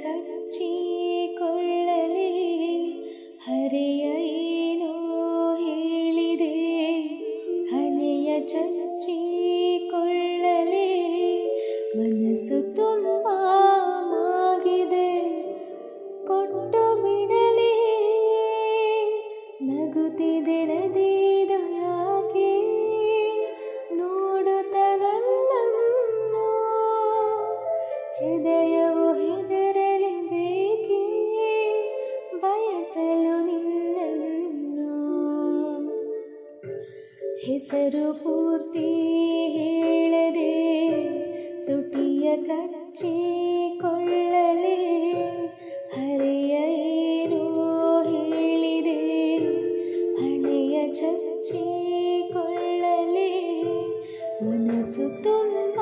ಕಚ್ಚಿಕೊಳ್ಳಲಿ ಹರೆಯ ಏನೋ ಹೇಳಿದೆ ಹಣೆಯ ಚಚ್ಚಿಕೊಳ್ಳಲಿ ಮನಸ್ಸು ತುಂಬ ಮಾಗಿದೆ ಕೊಟ್ಟು ಬಿಡಲಿ ನಗುತ್ತಿದೆ ನದಿದ ಯಾಕೆ ನೋಡುತ್ತ ನನ್ನನ್ನು ಹೃದಯವು ಹೆದರಲಿ ಬೇಕೆ ಬಯಸಲು ನಿನ್ನನ್ನು ಹೆಸರು ಪೂರ್ತಿ ಹೇಳದೆ ತುಟಿಯ ಕಚ್ಚಿಕೊಳ್ಳಲಿ ಹರೆಯ ಏನೋ ಹೇಳಿದೆ ಹಣೆಯ ಚಚ್ಚಿಕೊಳ್ಳಲಿ ಮನಸ್ಸು ತುಂಬ